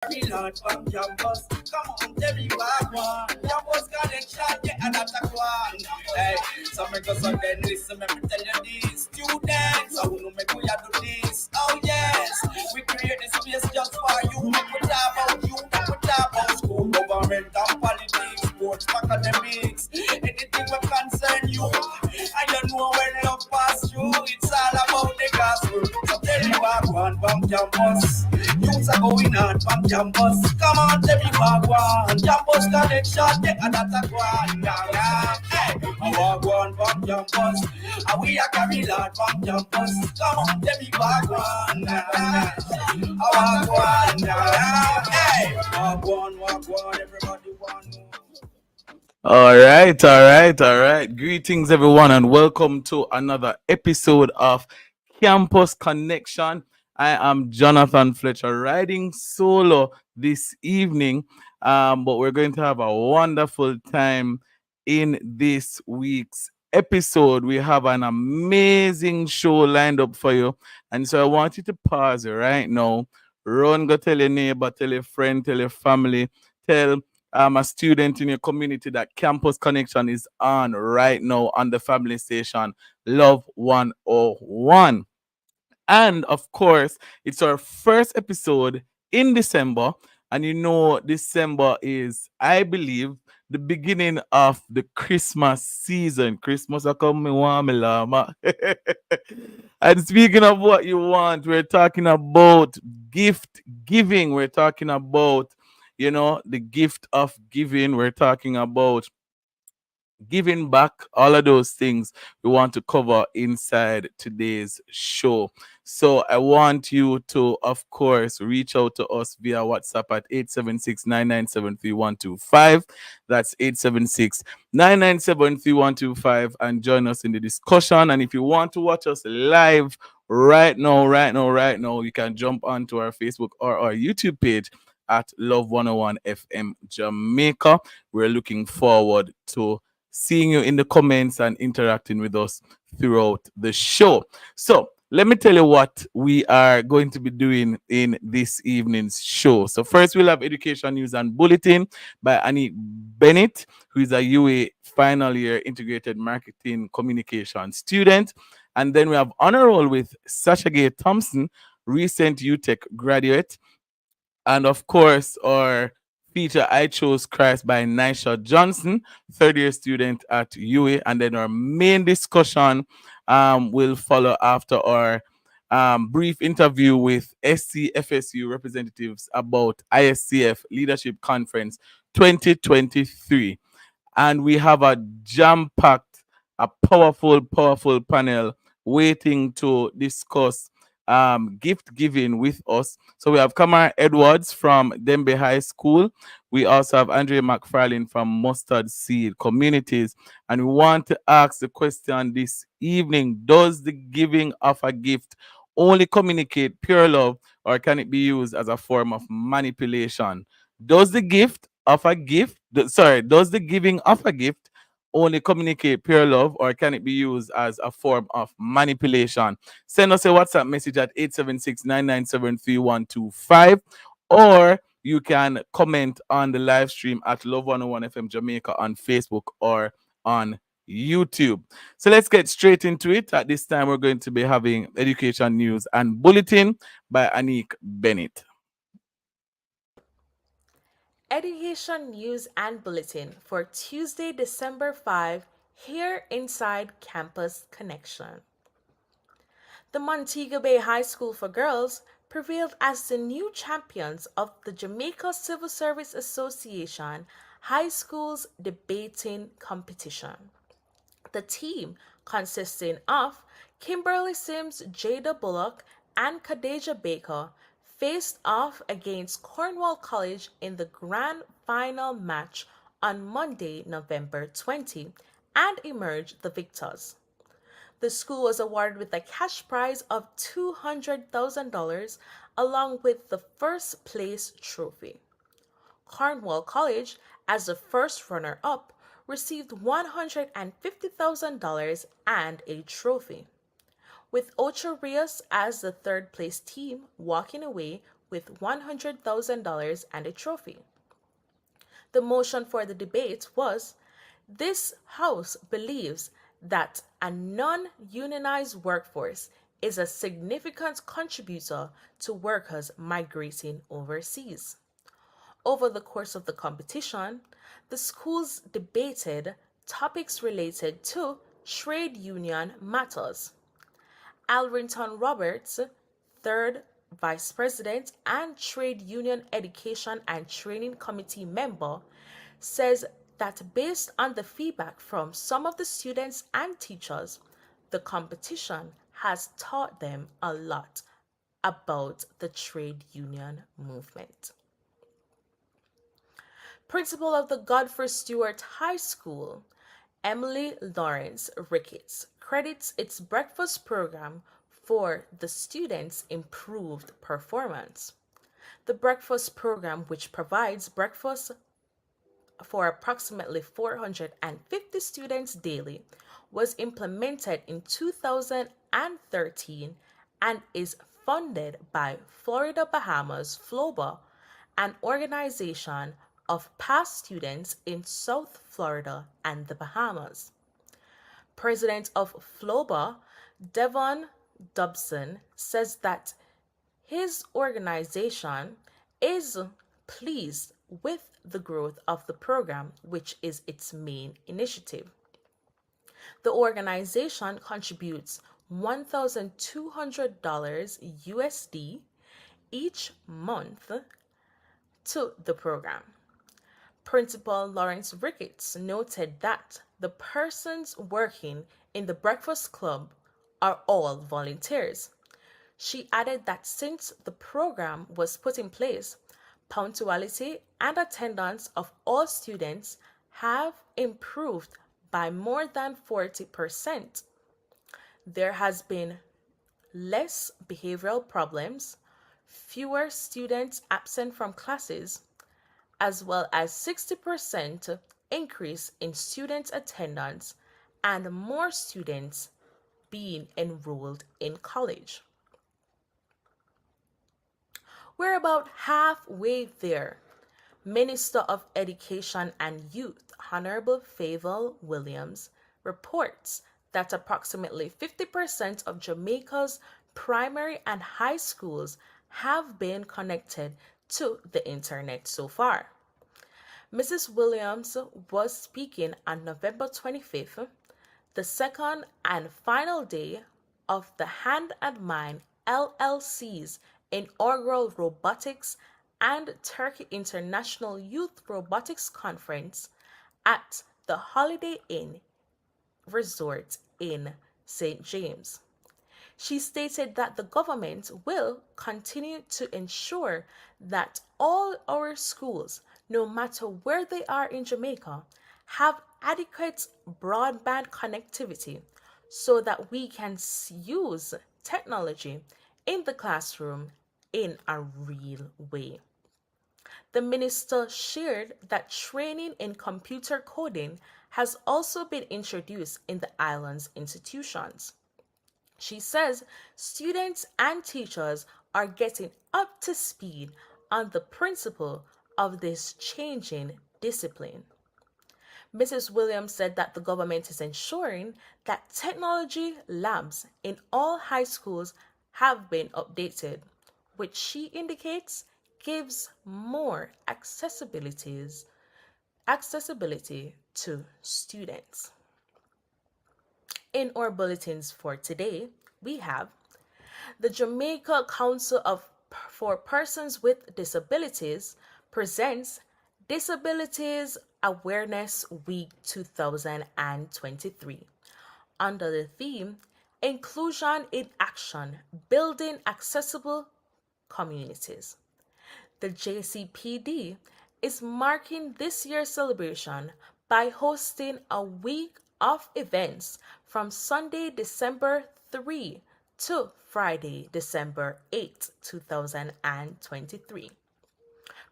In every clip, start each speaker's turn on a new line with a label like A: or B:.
A: Lord from campus. Come on, tell me what one. Campus connection, yeah, and that's a one. Hey, so make us on then listen, let me tell you this. Students, I will make we do this. Oh yes, we create this space just for you. Make we talk about you, make we talk about school, government and politics, sports, academics, anything that concern you. And you know when love pass through, it's all about the gospel. So tell me what one from campus. Youths are going on from campus. Come on, tell me what one. Campus connection, yeah, and that's a one. Yeah. Hey, I walk one from campus. And we are carry lot from campus. Come on, tell me what one. I walk one. Yeah. Hey, walk one, everybody one.
B: All right. Greetings, everyone, and welcome to another episode of Campus Connection. I am Jonathan Fletcher, riding solo this evening, but we're going to have a wonderful time in this week's episode. We have an amazing show lined up for you, and so I want you to pause right now. Run, go tell your neighbor, tell your friend, tell your family, tell a student in your community that Campus Connection is on right now on the family station Love 101. And of course, it's our first episode in December. And you know, December is, I believe, the beginning of the Christmas season. Christmas are coming, warm, lama. And speaking of what you want, we're talking about gift giving. We're talking about, the gift of giving. We're talking about giving back, all of those things we want to cover inside today's show. So I want you to, of course, reach out to us via WhatsApp at 876-997-3125. That's 876-997-3125, and join us in the discussion. And if you want to watch us live right now, you can jump onto our Facebook or our YouTube page at Love 101 FM Jamaica. We're looking forward to seeing you in the comments and interacting with us throughout the show. So, let me tell you what we are going to be doing in this evening's show. So, first, we'll have education news and bulletin by Annie Bennett, who is a UA final year integrated marketing communication student. And then we have honor roll with Sasha Gay Thompson, recent UTech graduate. And of course, our feature I Chose Christ by Nisha Johnson, third year student at UA. And then our main discussion will follow after our brief interview with SCFSU representatives about ISCF Leadership Conference 2023. And we have a jam-packed, a powerful panel waiting to discuss gift giving with us. So we have Kamara Edwards from Dembe High School. We also have Andrea McFarlane from Mustard Seed Communities. And we want to ask the question this evening: does the giving of a gift only communicate pure love, or can it be used as a form of manipulation? Does the gift of a gift, does the giving of a gift only communicate pure love, or can it be used as a form of manipulation? Send us a WhatsApp message at 876-997-3125, or you can comment on the live stream at Love 101 FM Jamaica on Facebook or on YouTube. So let's get straight into it. At this time, we're going to be having education news and bulletin by Anik Bennett.
C: Education news and bulletin for Tuesday, December 5, here inside Campus Connection. The Montego Bay High School for Girls prevailed as the new champions of the Jamaica Civil Service Association High Schools Debating Competition. The team, consisting of Kimberly Sims, Jada Bullock, and Khadijah Baker, faced off against Cornwall College in the grand final match on Monday, November 20, and emerged the victors. The school was awarded with a cash prize of $200,000 along with the first place trophy. Cornwall College, as the first runner-up, received $150,000 and a trophy, with Ocho Rios as the third place team walking away with $100,000 and a trophy. The motion for the debate was, this House believes that a non-unionized workforce is a significant contributor to workers migrating overseas. Over the course of the competition, the schools debated topics related to trade union matters. Alrington Roberts, third Vice President and Trade Union Education and Training Committee member, says that based on the feedback from some of the students and teachers, the competition has taught them a lot about the trade union movement. Principal of the Godfrey Stewart High School, Emily Lawrence Ricketts, credits its breakfast program for the students' improved performance. The breakfast program, which provides breakfast for approximately 450 students daily, was implemented in 2013 and is funded by Florida Bahamas FLOBA, an organization of past students in South Florida and the Bahamas. President of FLOBA, Devon Dobson, says that his organization is pleased with the growth of the program, which is its main initiative. The organization contributes $1,200 USD each month to the program. Principal Lawrence Ricketts noted that the persons working in the Breakfast Club are all volunteers. She added that since the program was put in place, punctuality and attendance of all students have improved by more than 40%. There has been less behavioral problems, fewer students absent from classes, as well as 60% increase in student attendance and more students being enrolled in college. We're about halfway there. Minister of Education and Youth, Honorable Favour Williams, reports that approximately 50% of Jamaica's primary and high schools have been connected to the internet so far. Mrs. Williams was speaking on November 25th, the second and final day of the Hand and Mind LLC's inaugural Robotics and Turkey International Youth Robotics Conference at the Holiday Inn Resort in St. James. She stated that the government will continue to ensure that all our schools, no matter where they are in Jamaica, have adequate broadband connectivity so that we can use technology in the classroom in a real way. The minister shared that training in computer coding has also been introduced in the island's institutions. She says students and teachers are getting up to speed on the principle of this changing discipline. Mrs. Williams said that the government is ensuring that technology labs in all high schools have been updated, which she indicates gives more accessibility to students. In our bulletins for today, we have the Jamaica Council for Persons with Disabilities presents Disabilities Awareness Week 2023 under the theme Inclusion in Action, Building Accessible Communities. The JCPD is marking this year's celebration by hosting a week of events from Sunday, December 3 to Friday, December 8, 2023.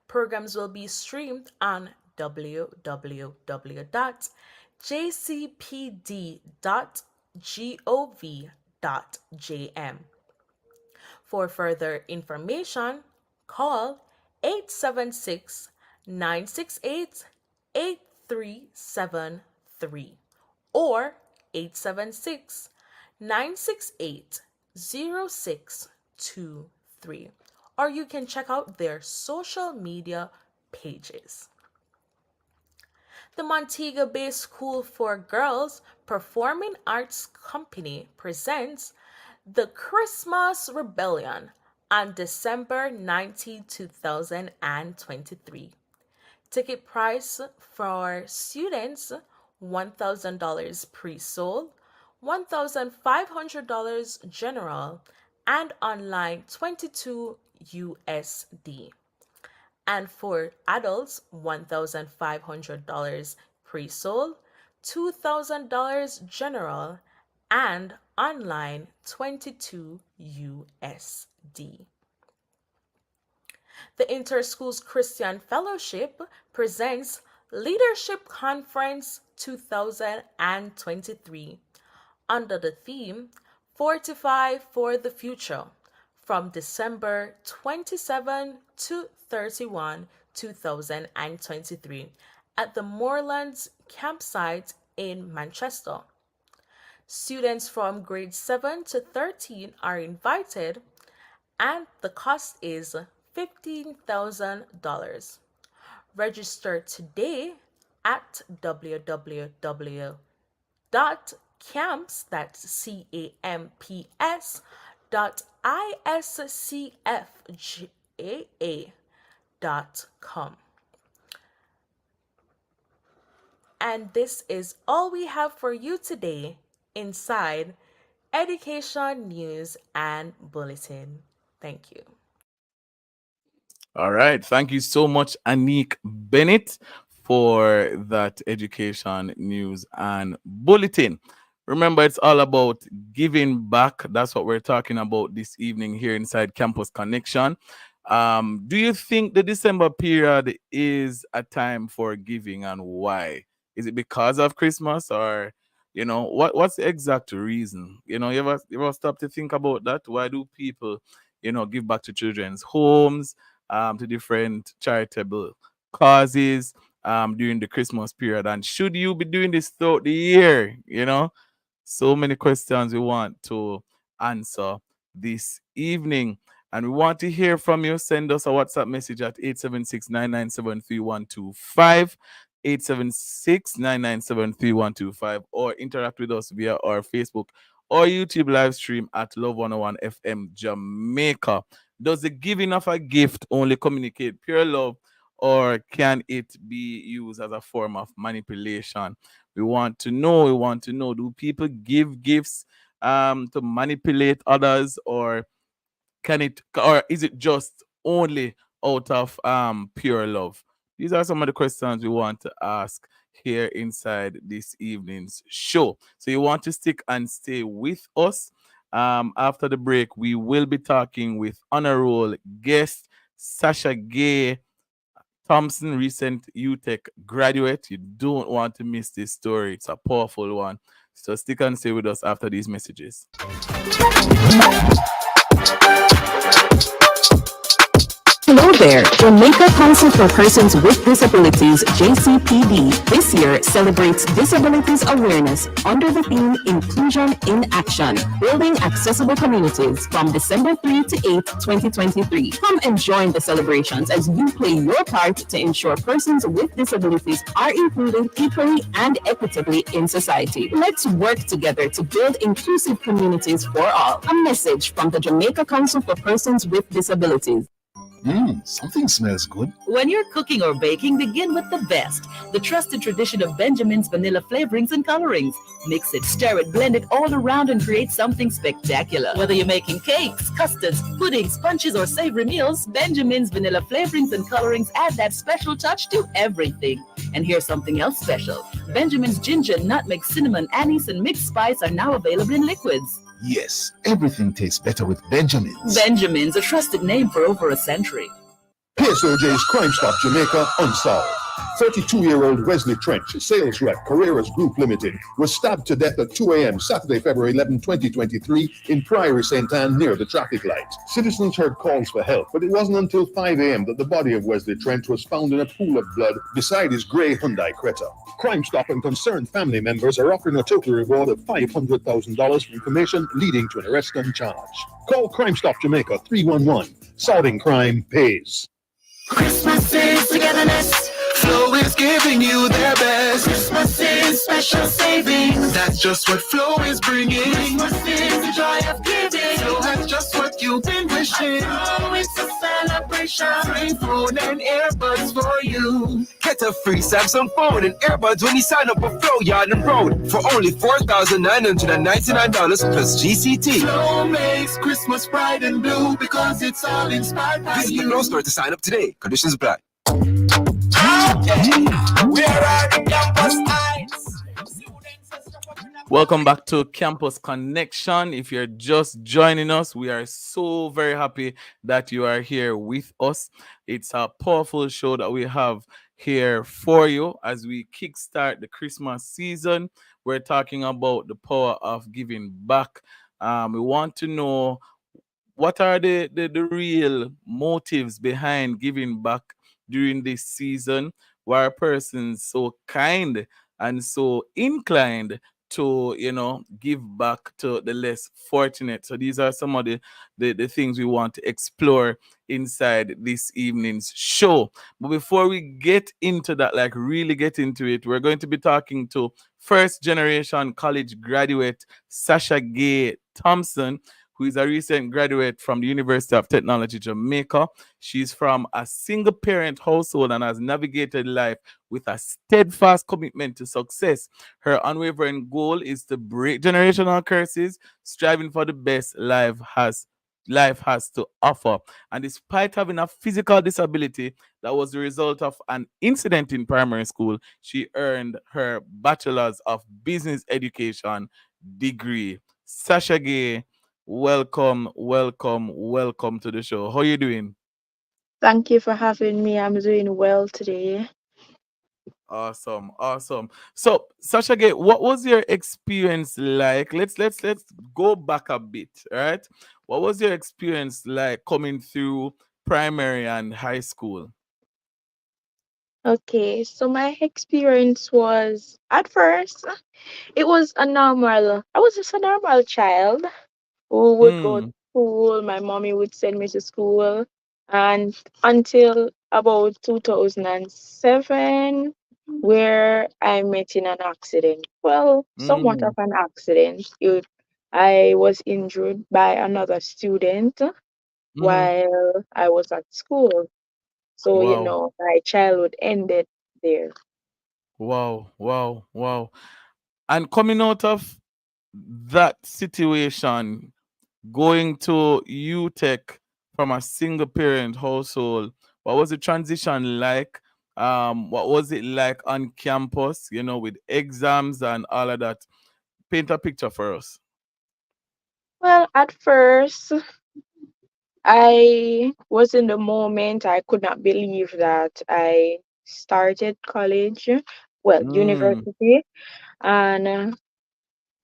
C: Programs will be streamed on www.jcpd.gov.jm. For further information, Call 876 968 8373 or 876 968 0623, or you can check out their social media pages. The Montego Bay School for Girls Performing Arts Company presents The Christmas Rebellion on December 19, 2023. Ticket price for students $1,000 pre-sold, $1,500 general, and online $22 USD. And for adults, $1,500 pre-sold, $2,000 general, and online $22 USD. The Interschools Christian Fellowship presents Leadership Conference 2023 under the theme Fortify for the Future from December 27 to 31, 2023 at the Moorlands campsite in Manchester. Students from grade 7 to 13 are invited, and the cost is $15,000. Register today at www.camps, that's CAMPS, .iscfgaa.com. And this is all we have for you today inside Education News and Bulletin. Thank you.
B: All right. Thank you so much, Anik Bennett, for that education news and bulletin. Remember, it's all about giving back. That's what we're talking about this evening here inside Campus Connection. Do you think the December period is a time for giving, and why? Is it because of Christmas, or what's the exact reason? You ever stop to think about that? Why do people give back to children's homes, to different charitable causes during the Christmas period? And should you be doing this throughout the year? So many questions we want to answer this evening. And we want to hear from you. Send us a WhatsApp message at 876-997-3125, 876-997-3125, or interact with us via our Facebook or YouTube live stream at Love 101 FM Jamaica. Does the giving of a gift only communicate pure love, or can it be used as a form of manipulation? We want to know, do people give gifts to manipulate others, or is it just only out of pure love? These are some of the questions we want to ask here inside this evening's show. So you want to stick and stay with us. After the break, we will be talking with honor roll guest Sasha Gay Thompson, recent UTech graduate. You don't want to miss this story. It's a powerful one. So stick and stay with us after these messages.
D: Hello there, Jamaica Council for Persons with Disabilities, JCPD, this year celebrates Disabilities Awareness under the theme Inclusion in Action, Building Accessible Communities from December 3 to 8, 2023. Come and join the celebrations as you play your part to ensure persons with disabilities are included equally and equitably in society. Let's work together to build inclusive communities for all. A message from the Jamaica Council for Persons with Disabilities.
E: Something smells good.
F: When you're cooking or baking, begin with the best. The trusted tradition of Benjamin's vanilla flavorings and colorings. Mix it, stir it, blend it all around and create something spectacular. Whether you're making cakes, custards, puddings, punches, or savory meals, Benjamin's vanilla flavorings and colorings add that special touch to everything. And here's something else special. Benjamin's ginger, nutmeg, cinnamon, anise, and mixed spice are now available in liquids.
E: Yes, everything tastes better with Benjamin's.
F: Benjamin's, a trusted name for over a century.
G: PSOJ's Crime Stop Jamaica Unsolved.
E: 32-year-old Wesley Trench, sales rep, Carreras Group Limited, was stabbed to death at 2 a.m. Saturday, February 11, 2023, in Priory St. Anne near the traffic light. Citizens heard calls for help, but it wasn't until 5 a.m. that the body of Wesley Trench was found in a pool of blood beside his grey Hyundai Creta. Crime Stop and concerned family members are offering a total reward of $500,000 for information leading to an arrest and charge. Call Crime Stop Jamaica 311. Solving crime pays.
G: Christmas is togetherness. Flow is giving you their best. Christmas is special savings. That's just what Flow is bringing. Christmas is the joy of giving. Flow has just what you've been wishing. Oh, it's a celebration. Free phone and earbuds for you.
H: Get a free Samsung phone and earbuds when you sign up for Flow Yard and Road for only $4,999 plus GCT.
G: Flow makes Christmas bright and blue because it's all inspired by
H: Visit
G: you.
H: the Flow store to sign up today. Conditions apply.
B: Welcome back to Campus Connection. If you're just joining us, we are so very happy that you are here with us. It's a powerful show that we have here for you as we kickstart the Christmas season. We're talking about the power of giving back. We want to know what are the real motives behind giving back during this season. Why are persons so kind and so inclined to give back to the less fortunate? So these are some of the things we want to explore inside this evening's show. But before we get into that, like really get into it, we're going to be talking to first generation college graduate Sasha Gay Thompson, who is a recent graduate from the University of Technology, Jamaica. She's from a single parent household and has navigated life with a steadfast commitment to success. Her unwavering goal is to break generational curses, striving for the best life has to offer. And despite having a physical disability that was the result of an incident in primary school, she earned her Bachelor's of Business Education degree. Sasha Gay, welcome to the show. How you doing?
I: Thank you for having me. I'm doing well today.
B: Awesome. So, Sasha Gay, what was your experience like? Let's go back a bit, right? What was your experience like coming through primary and high school?
I: Okay, so my experience was at first it was a normal. I was just a normal child who would go to
B: Mm,
I: school. My mommy would send me to school, and until about 2007, where I met in an accident. Well, somewhat of
B: mm,
I: an accident. I was injured by another student
B: mm-hmm.
I: while I was at school. So,
B: Wow,
I: my childhood ended there.
B: wow. And coming out of that situation, going to UTech from a single parent household, what was the transition like? What was it like on campus, with exams and all of that? Paint a picture for us.
I: Well, at first, I was in the moment. I could not believe that I started college, well,
B: Mm,
I: university, and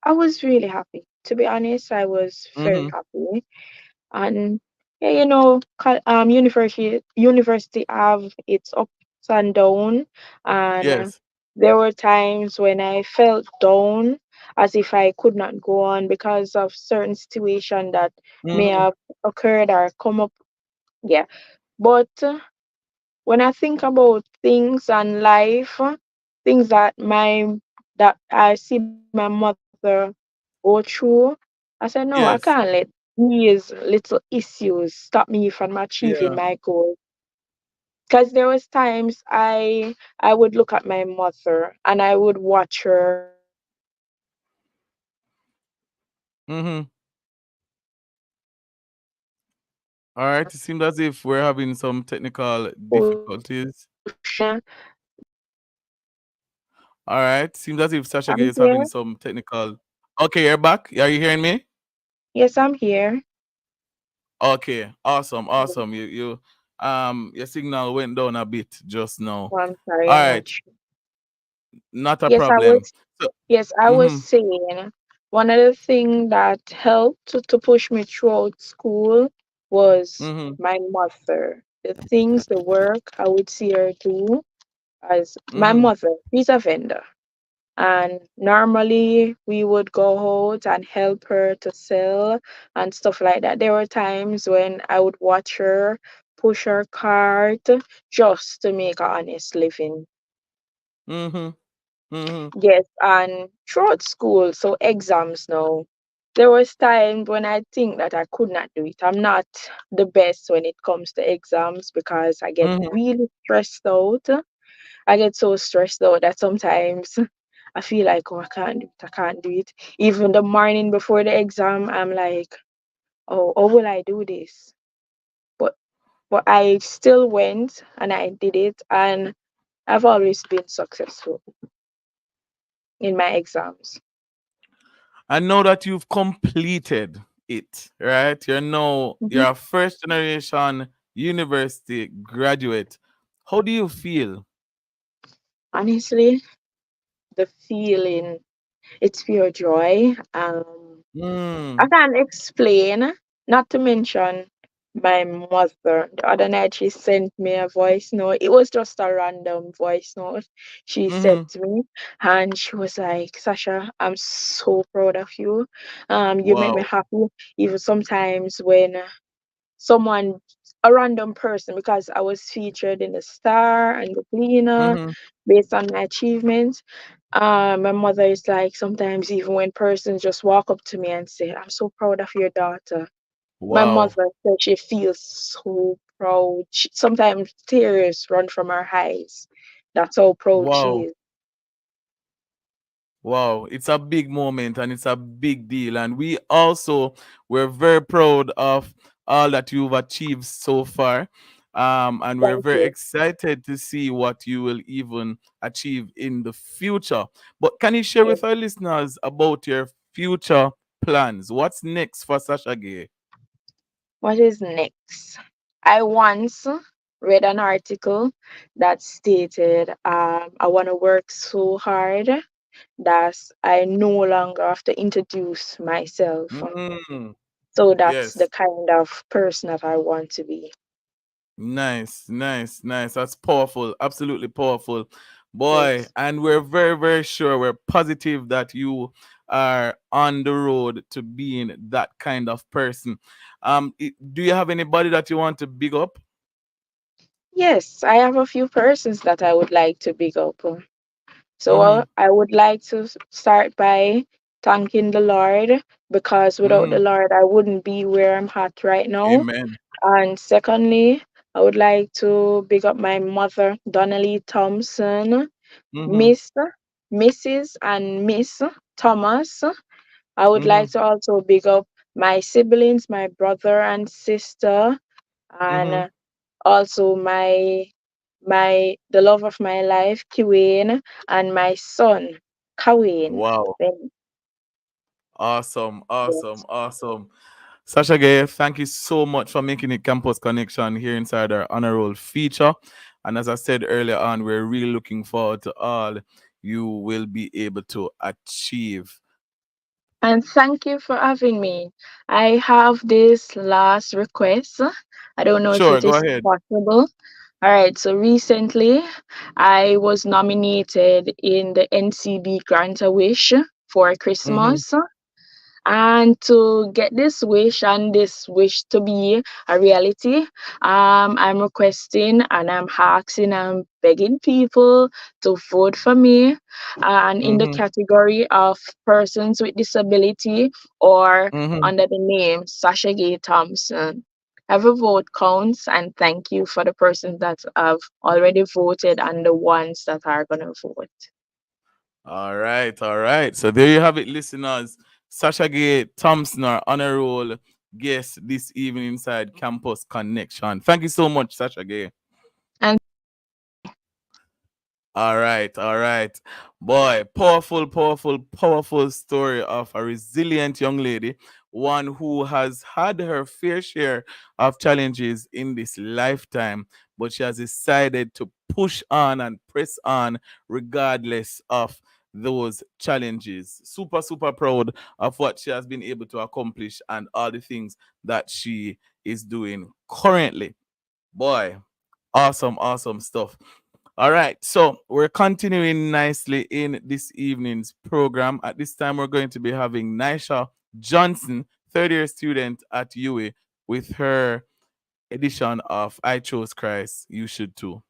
I: I was really happy. To be honest, I was very
B: mm-hmm.
I: happy. And yeah, university have its ups and down, and
B: Yes.
I: there were times when I felt down, as if I could not go on because of certain situation that may
B: Mm-hmm.
I: have occurred or come up. Yeah, but when I think about things and life, things that I see my mother go through, I said, no, I can't let
B: Yes.
I: these little issues stop me from achieving
B: Yeah.
I: my goal. Because there was times I would look at my mother and I would watch her
B: Mm-hmm. All right. It seems as if we're having some technical difficulties. All right. Seems as if Sasha Gay
I: I'm
B: is having
I: here.
B: some technical. Okay, you're back. Are you hearing me?
I: Yes, I'm here.
B: Okay. Awesome. You Your signal went down a bit just now.
I: Oh, I'm sorry,
B: All
I: I'm not
B: right,
I: sure.
B: not a
I: Yes, I
B: problem.
I: was.
B: So,
I: Yes, I was
B: mm-hmm,
I: saying one of the things that helped to push me throughout school was
B: mm-hmm,
I: my mother. The things, the work I would see her do as my
B: mm-hmm,
I: mother. She's a vendor. And normally we would go out and help her to sell and stuff like that. There were times when I would watch her push her cart just to make an honest living.
B: mm-hmm, mm-hmm,
I: Yes, and throughout school, so exams now, there was times when I think that I could not do it. I'm not the best when it comes to exams because I get
B: mm-hmm.
I: really stressed out. I get so stressed out that sometimes I feel like, oh, I can't do it. I can't do it. Even the morning before the exam, I'm like, oh, how will I do this? But I still went and I did it, and I've always been successful in my exams.
B: And now that you've completed it, right? You're
I: Mhm.
B: a first generation university graduate. How do you feel?
I: Honestly, the feeling, it's pure joy. I
B: Mm,
I: can't explain, not to mention my mother. The other night she sent me a voice note. It was just a random voice note she
B: mm-hmm,
I: sent me, and she was like, Sasha, I'm so proud of you. You make me
B: wow.
I: happy. Even sometimes when someone, a random person, because I was featured in the Star and the Gleaner
B: Mm-hmm,
I: based on my achievements. My mother is like, sometimes even when persons just walk up to me and say, I'm so proud of your daughter. My
B: wow.
I: mother said she feels so proud. Sometimes tears run from her eyes. That's how proud she
B: Wow.
I: is.
B: Wow, it's a big moment and it's a big deal. And we also we're very proud of all that you've achieved so far. And we're
I: Thank
B: very
I: you.
B: excited to see what you will even achieve in the future. But can you share
I: Yeah.
B: with our listeners about your future plans? What's next for Sasha Gay?
I: What is next? I once read an article that stated I want to work so hard that I no longer have to introduce myself.
B: Mm,
I: So that's the
B: yes.
I: kind of person that I want to be.
B: Nice, nice, nice. That's powerful. Absolutely powerful. Boy,
I: Yes.
B: and we're very, very sure, we're positive that you are on the road to being that kind of person. Do you have anybody that you want to big up?
I: Yes, I have a few persons that I would like to big up. So
B: Mm-hmm.
I: I would like to start by thanking the Lord because without the
B: Mm-hmm.
I: Lord, I wouldn't be where I'm at right now.
B: Amen.
I: And secondly, I would like to big up my mother, Donnelly Thompson,
B: Mm-hmm.
I: Miss, Mrs. and Miss Thomas. I would
B: Mm-hmm.
I: like to also big up my siblings, my brother and sister, and
B: Mm-hmm.
I: also my the love of my life, Kiwane, and my son, Kawin.
B: Wow.
I: Then,
B: Awesome. Awesome.
I: yes.
B: Awesome. Sasha Gay, thank you so much for making it Campus Connection here inside our honor roll feature. And as I said earlier on, we're really looking forward to all you will be able to achieve.
I: And thank you for having me. I have this last request. I don't know if
B: Sure,
I: it
B: go
I: is
B: ahead.
I: possible. All right, so recently I was nominated in the NCB Grant a Wish for
B: Mm-hmm.
I: Christmas. And to get this wish and this wish to be a reality, I'm requesting and I'm asking, I'm begging people to vote for me and in the
B: Mm-hmm.
I: category of persons with disability or
B: Mm-hmm.
I: under the name Sasha Gay Thompson. Every vote counts, and thank you for the persons that have already voted and the ones that are going to vote.
B: All right, all right. So there you have it, listeners. Sasha Gay Thompson, our honor roll guest this evening inside Campus Connection. Thank you so much, Sasha Gay.
I: And
B: All right, all right. Boy, powerful, powerful, powerful story of a resilient young lady one who has had her fair share of challenges in this lifetime, but she has decided to push on and press on regardless of those challenges. Super, super proud of what she has been able to accomplish and all the things that she is doing currently. Boy, awesome, awesome stuff. All right, so we're continuing nicely in this evening's program. At this time, we're going to be having Nisha Johnson, third year student at UA, with her edition of I Chose Christ, You Should Too.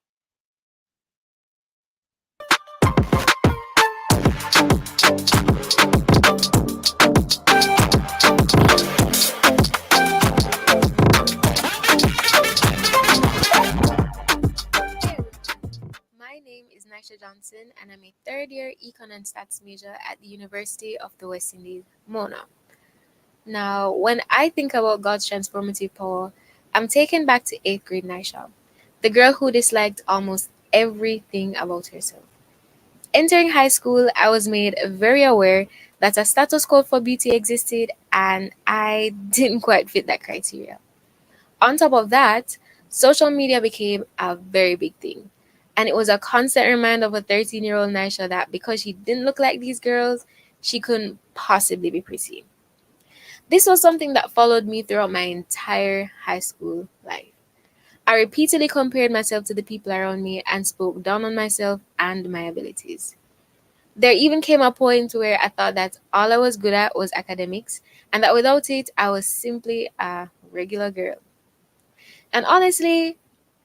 J: My name is Nisha Johnson, and I'm a third year Econ and Stats major at the University of the West Indies, Mona. Now, when I think about God's transformative power, I'm taken back to 8th grade Nisha, the girl who disliked almost everything about herself. Entering high school, I was made very aware that a status code for beauty existed, and I didn't quite fit that criteria. On top of that, social media became a very big thing. And it was a constant reminder of a 13-year-old Nisha that because she didn't look like these girls, she couldn't possibly be pretty. This was something that followed me throughout my entire high school life. I repeatedly compared myself to the people around me and spoke down on myself and my abilities. There even came a point where I thought that all I was good at was academics, and that without it, I was simply a regular girl. And honestly,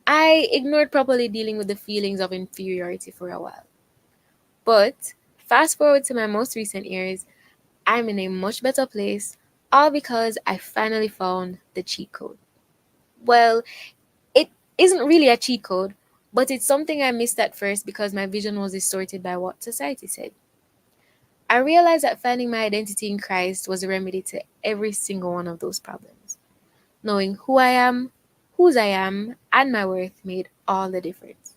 J: I ignored properly dealing with the feelings of inferiority for a while. But fast forward to my most recent years, I'm in a much better place, all because I finally found the cheat code. Well, it isn't really a cheat code, but it's something I missed at first because my vision was distorted by what society said. I realized that finding my identity in Christ was a remedy to every single one of those problems. Knowing who I am, whose I am, and my worth made all the difference.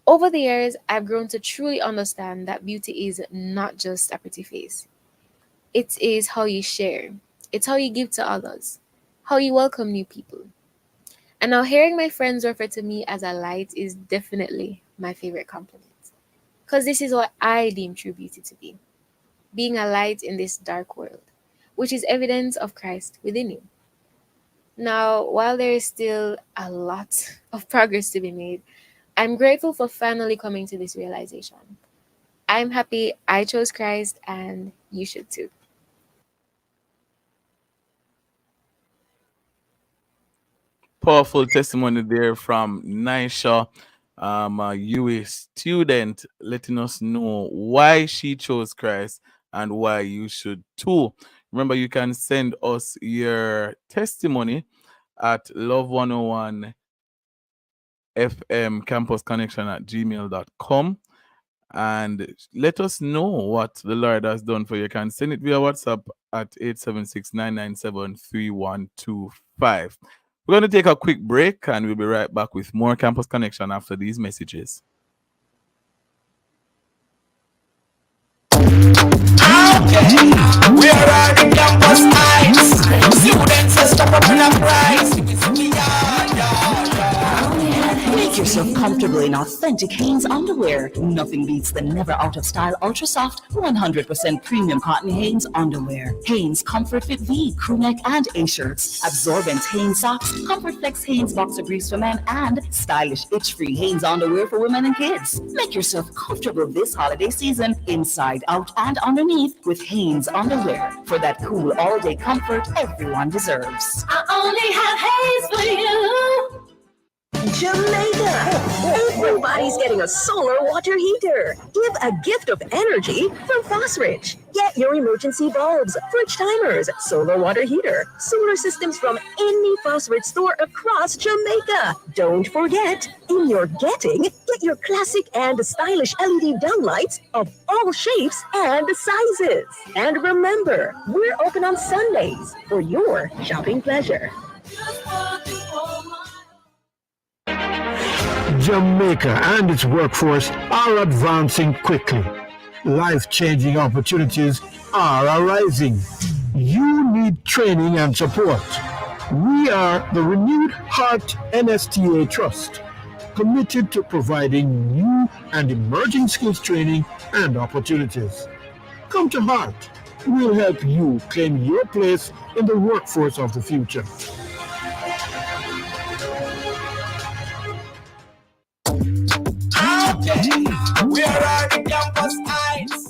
J: Over the years, I've grown to truly understand that beauty is not just a pretty face. It is how you share. It's how you give to others. How you welcome new people. And now hearing my friends refer to me as a light is definitely my favorite compliment. Because this is what I deem true beauty to be. Being a light in this dark world, which is evidence of Christ within you. Now, while there is still a lot of progress to be made, I'm grateful for finally coming to this realization. I'm happy I chose Christ, and you should too.
B: Powerful testimony there from Nisha, a UA student, letting us know why she chose Christ and why you should too. Remember, you can send us your testimony at love101 FM campus connection at gmail.com and let us know what the Lord has done for you. You can send it via WhatsApp at 876-997-3125. We're going to take a quick break and we'll be right back with more Campus Connection after these messages.
A: Okay, we are riding campus nights. Students are stop up in a price.
F: Make yourself comfortable in authentic Hanes underwear. Nothing beats the never out of style ultra soft 100% premium cotton Hanes underwear. Hanes Comfort Fit V, crew neck and A shirts. Absorbent Hanes socks, Comfort Flex Hanes boxer briefs for men, and stylish itch-free Hanes underwear for women and kids. Make yourself comfortable this holiday season, inside, out, and underneath with Hanes underwear for that cool all-day comfort everyone deserves.
K: I only have Hanes for you. Jamaica! Everybody's getting a solar water heater. Give a gift of energy from Fosrich. Get your emergency bulbs, fridge timers, solar water heater, solar systems from any Fosrich store across Jamaica. Don't forget, in your getting, get your classic and stylish LED downlights of all shapes and sizes. And remember, we're open on Sundays for your shopping pleasure.
L: Jamaica and its workforce are advancing quickly. Life-changing opportunities are arising. You need training and support. We are the Renewed Heart NSTA Trust, committed to providing new and emerging skills training and opportunities. Come to Heart. We'll help you claim your place in the workforce of the future.
A: Okay, we are on the campus heights.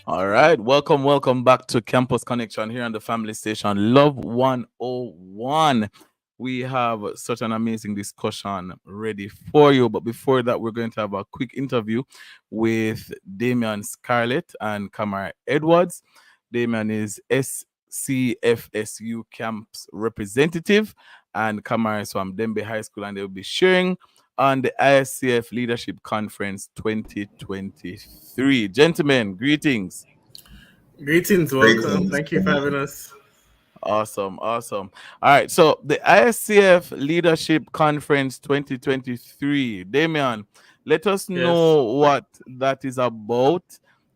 B: All right, welcome back to Campus Connection here on the Family Station Love 101. We have such an amazing discussion ready for you, but before that, we're going to have a quick interview with Damian Scarlett and Kamara Edwards. Damian is SCFSU Camps representative, and Kamara is from Dembe High School, and they'll be sharing on the ISCF Leadership Conference 2023. Gentlemen, greetings.
M: Greetings, welcome. Thank you for having us.
B: Awesome. All right, so the ISCF Leadership Conference 2023. Damian, let us
M: Yes.
B: know what that is about,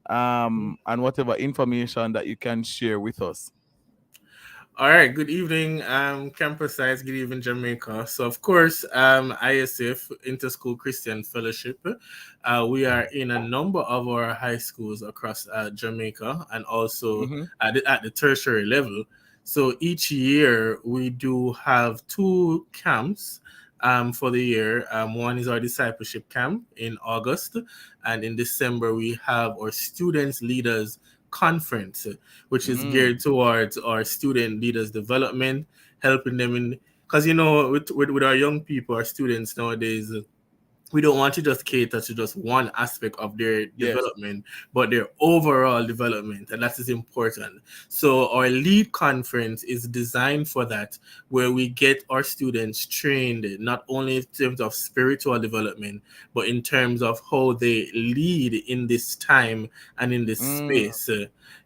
B: and whatever information that you can share with us.
M: All right. Good evening, campus sites. Good evening, Jamaica. So, of course, ISF Interschool Christian Fellowship. We are in a number of our high schools across Jamaica and also at the tertiary level. So each year we do have two camps for the year. One is our discipleship camp in August, and in December we have our students leaders conference, which is geared towards our student leaders development, helping them in, because with our young people, our students nowadays, we don't want to just cater to just one aspect of their development, but their overall development, and that is important. So our lead conference is designed for that, where we get our students trained not only in terms of spiritual development, but in terms of how they lead in this time and in this space.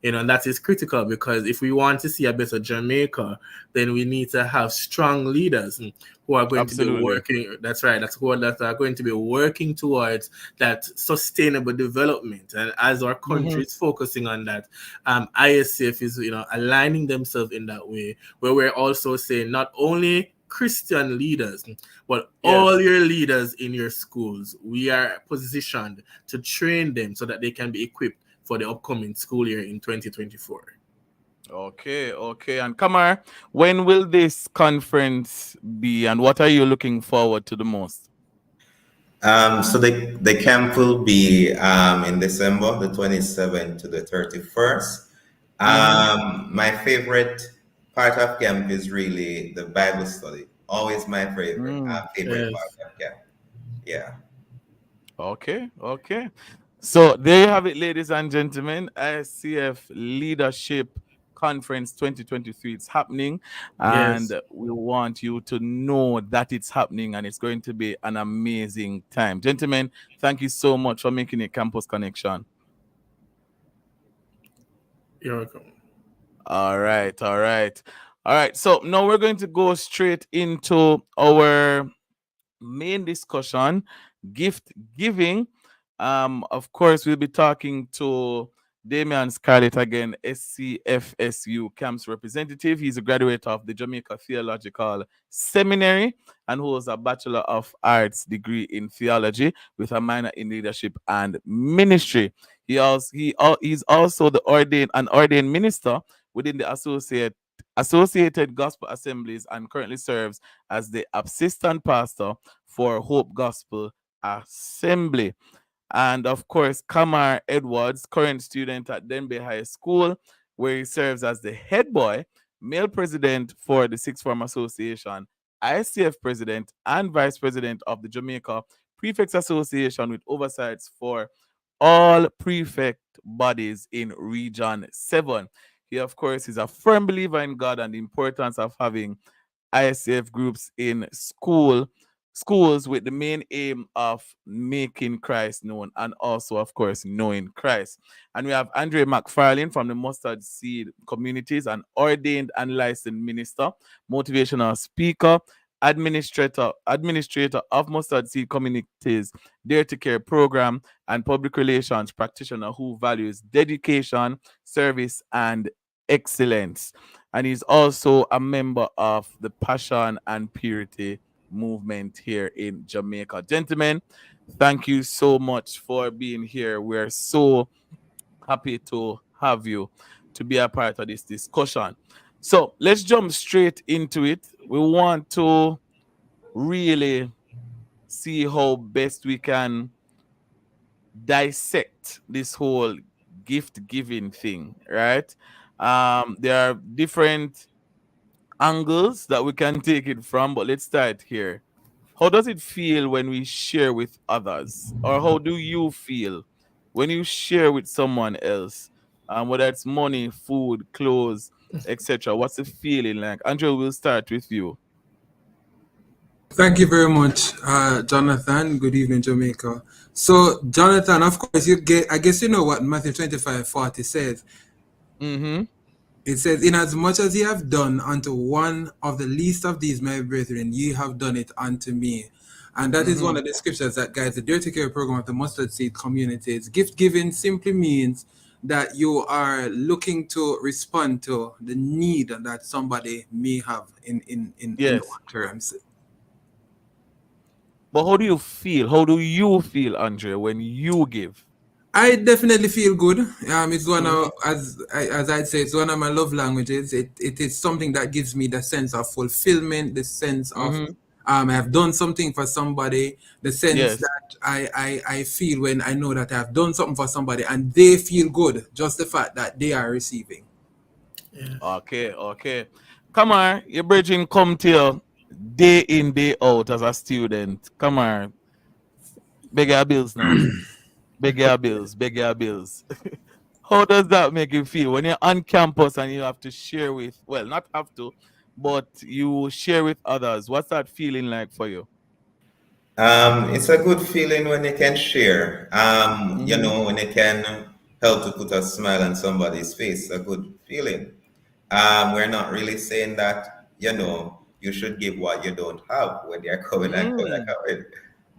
M: And that is critical, because if we want to see a better Jamaica, then we need to have strong leaders who are going to be working. That's right. That are going to be working towards that sustainable development. And as our country is focusing on that, ISF is aligning themselves in that way, where we're also saying not only Christian leaders, but all your leaders in your schools, we are positioned to train them so that they can be equipped for the upcoming school year in 2024.
B: Okay. And Kamar, when will this conference be, and what are you looking forward to the most?
N: So the camp will be in December, the 27th to the 31st. My favorite part of camp is really the Bible study. Always my favorite part of camp. Yeah.
B: Okay. So there you have it, ladies and gentlemen. ISCF Leadership Conference 2023. It's happening, and we want you to know that it's happening, and it's going to be an amazing time. Gentlemen, thank you so much for making a Campus Connection.
M: You're welcome.
B: All right. So now we're going to go straight into our main discussion, gift giving. Of course, we'll be talking to Damian Scarlett again, SCFSU Camps representative. He's a graduate of the Jamaica Theological Seminary and holds a Bachelor of Arts degree in theology with a minor in leadership and ministry. He's also an ordained minister within the Associated Gospel Assemblies, and currently serves as the assistant pastor for Hope Gospel Assembly. And of course, Kamar Edwards, current student at Denby High School, where he serves as the head boy, male president for the Sixth Form Association, ICF president, and vice president of the Jamaica Prefects Association, with oversights for all prefect bodies in Region 7. He, of course, is a firm believer in God and the importance of having ISF groups in schools with the main aim of making Christ known and also, of course, knowing Christ. And we have Andre McFarlane from the Mustard Seed Communities, an ordained and licensed minister, motivational speaker, administrator of Mustard Seed Communities Dare to Care program, and public relations practitioner who values dedication, service, and excellence. And he's also a member of the Passion and Purity movement here in Jamaica. Gentlemen, thank you so much for being here. We're so happy to have you to be a part of this discussion. So let's jump straight into it. We want to really see how best we can dissect this whole gift giving thing, right? There are different angles that we can take it from, but let's start here. How does it feel when we share with others? Or how do you feel when you share with someone else? Whether it's money, food, clothes, etc. What's the feeling like? Andrew, we'll start with you.
O: Thank you very much, Jonathan. Good evening, Jamaica. So, Jonathan, of course, you get. I guess you know what Matthew 25:40 says.
B: Mm-hmm.
O: It says, "Inasmuch as ye have done unto one of the least of these, my brethren, ye have done it unto me." And that is one
B: Mm-hmm.
O: of the scriptures that guides the Dirty Care program of the Mustard Seed communities. Gift giving simply means that you are looking to respond to the need that somebody may have in
B: Yes.
O: what terms.
B: But how do you feel? How do you feel, Andre, when you give?
O: I definitely feel good. It's one
B: Mm-hmm.
O: of, as I'd say, it's one of my love languages. It is something that gives me the sense of fulfillment, the sense of
B: Mm-hmm.
O: I have done something for somebody, the sense
B: Yes.
O: that I feel when I know that I have done something for somebody and they feel good, just the fact that they are receiving.
B: Okay, okay. Come on, your bridging come to you day in, day out as a student. Come on. Beg your bills now. Beg your bills. Beg your bills. How does that make you feel when you're on campus and you have to share with, well, not have to, but you share with others? What's that feeling like for you?
N: It's a good feeling when you can share.
B: Mm-hmm.
N: When you can help to put a smile on somebody's face, a good feeling. We're not really saying that, you should give what you don't have when you're coming and
B: Mm.
N: coming.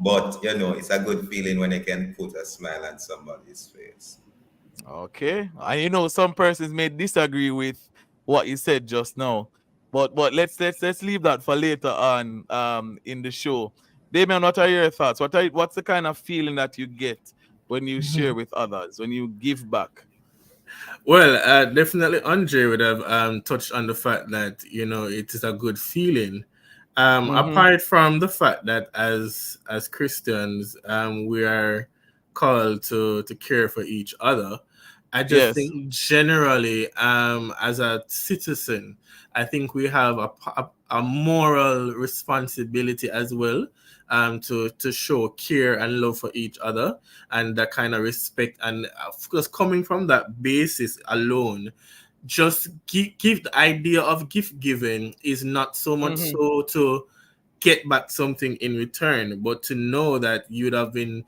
N: But, it's a good feeling when you can put a smile on somebody's face.
B: Okay. And some persons may disagree with what you said just now. But let's leave that for later on in the show. Damien, what are your thoughts? What's the kind of feeling that you get when you share with others, when you give back?
M: Well, definitely Andre would have touched on the fact that it is a good feeling.
B: Mm-hmm.
M: Apart from the fact that as Christians, we are called to care for each other. I just
B: Yes.
M: think generally, as a citizen, I think we have a moral responsibility as well, to show care and love for each other, and that kind of respect. And of course, coming from that basis alone, just give the idea of gift giving is not so much
B: Mm-hmm.
M: so to get back something in return, but to know that you'd have been,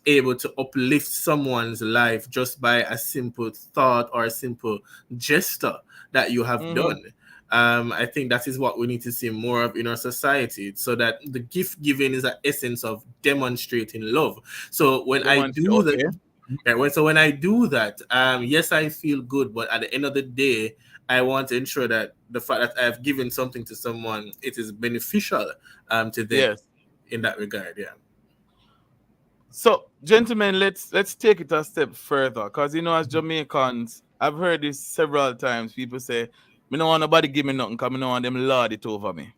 M: able to uplift someone's life just by a simple thought or a simple gesture that you have
B: Mm-hmm.
M: done. I think that is what we need to see more of in our society, so that the gift giving is an essence of demonstrating love. So when I
B: Demonstrate.
M: do that,
B: Okay.
M: yeah, when I do that, yes, I feel good, but at the end of the day, I want to ensure that the fact that I've given something to someone, it is beneficial to them
B: Yes.
M: in that regard. Yeah.
B: So, gentlemen, let's take it a step further, because as Jamaicans, I've heard this several times. People say, "Me don't want nobody give me nothing, because me don't want them lord it over me."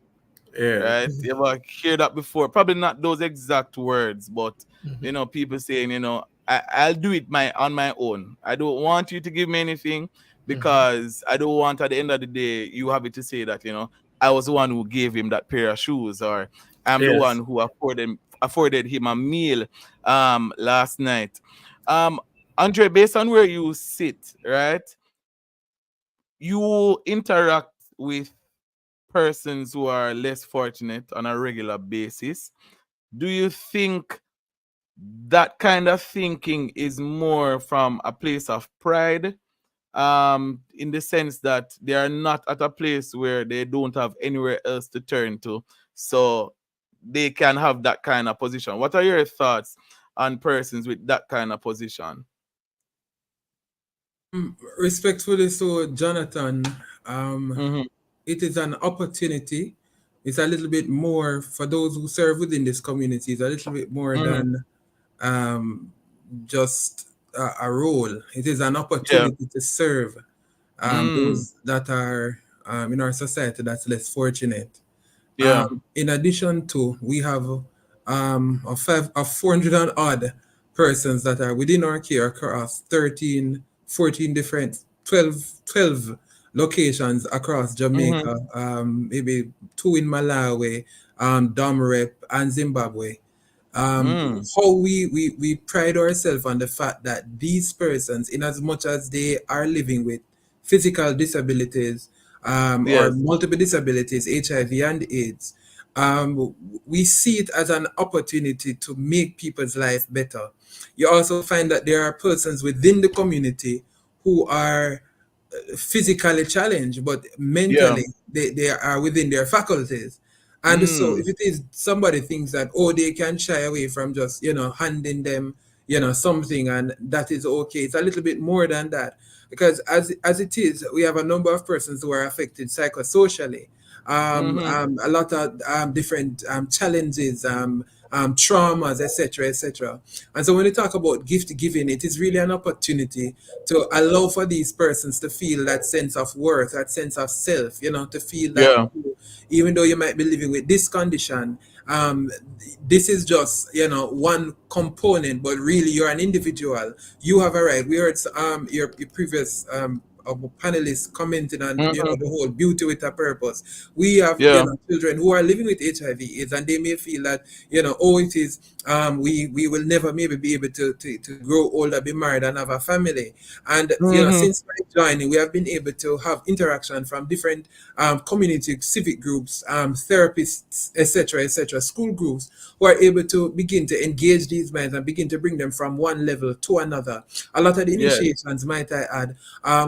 M: Yeah.
B: Right? You ever hear that before? Probably not those exact words, but people saying, I'll do it on my own. I don't want you to give me anything, because I don't want at the end of the day you have it to say that, I was the one who gave him that pair of shoes, or I'm the
M: Yes.
B: one who afforded him a meal last night. Um Andre, based on where you sit, right? You interact with persons who are less fortunate on a regular basis. Do you think that kind of thinking is more from a place of pride, in the sense that they are not at a place where they don't have anywhere else to turn to, so they can have that kind of position? What are your thoughts on persons with that kind of position?
O: Respectfully, so Jonathan, um,
B: Mm-hmm.
O: it is an opportunity. It's a little bit more for those who serve within this community. It's a little bit more
B: Mm-hmm.
O: than um, just a role. It is an
B: Yeah.
O: opportunity to serve
B: Mm.
O: those that are in our society that's less fortunate.
B: Yeah.
O: In addition to, we have of 400 and odd persons that are within our care across 13, 14 different, 12 locations across
B: Mm-hmm.
O: Jamaica, maybe two in Malawi, Domrep, and Zimbabwe.
B: Mm.
O: How we pride ourselves on the fact that these persons, in as much as they are living with physical disabilities or
B: Yes.
O: multiple disabilities, HIV and AIDS, we see it as an opportunity to make people's life better. You also find that there are persons within the community who are physically challenged, but
B: Yeah.
O: mentally they are within their faculties. And so
B: Mm.
O: if it is somebody thinks that, oh, they can shy away from just, handing them, something and that is okay. It's a little bit more than that. Because as it is, we have a number of persons who are affected psychosocially.
B: Mm-hmm.
O: A lot of different challenges, traumas, etc., etc. And so when you talk about gift giving, it is really an opportunity to allow for these persons to feel that sense of worth, that sense of self, to feel that
B: Yeah.
O: even though you might be living with this condition, um, this is just, one component, but really you're an individual. You have a right. We heard your previous panelists commenting on,
B: Mm-hmm.
O: the whole beauty with a purpose. We have,
B: Yeah.
O: children who are living with HIV/AIDS, and they may feel that, oh, it is, we will never maybe be able to grow older, be married, and have a family. And
B: Mm-hmm.
O: since my joining, we have been able to have interaction from different community, civic groups, therapists, etc., school groups, who are able to begin to engage these minds and begin to bring them from one level to another. A lot of the
B: Yes.
O: initiations, might I add,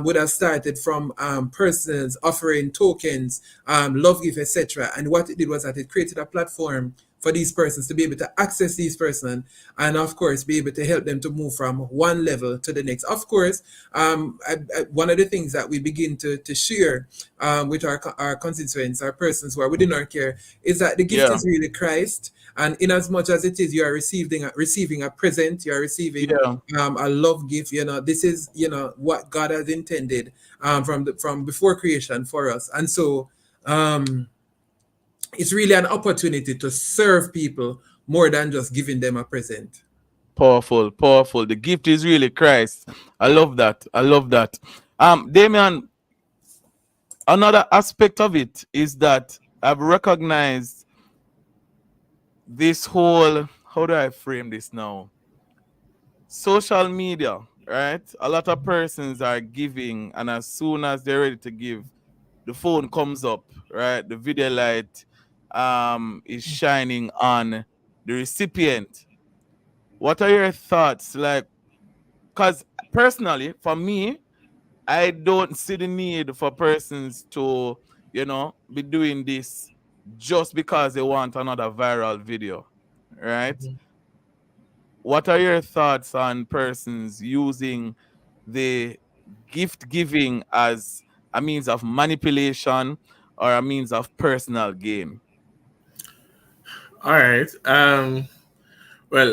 O: would have started from persons offering tokens, love gift, etc. And what it did was that it created a platform for these persons to be able to access these persons and of course be able to help them to move from one level to the next. Of course, one of the things that we begin to share with our constituents, our persons who are within our care, is that the gift
B: Yeah.
O: is really Christ. And in as much as it is, you are receiving a present, you are receiving
B: Yeah.
O: a love gift. This is what God has intended from before creation for us. And so it's really an opportunity to serve people more than just giving them a present.
B: Powerful, powerful. The gift is really Christ. I love that. I love that. Damian, another aspect of it is that I've recognized this whole, how do I frame this now? Social media, right? A lot of persons are giving, and as soon as they're ready to give, the phone comes up, right? The video light is shining on the recipient. What are your thoughts? Like, because personally, for me, I don't see the need for persons to, be doing this just because they want another viral video, right? What are your thoughts on persons using the gift giving as a means of manipulation or a means of personal gain?
M: All right. Well,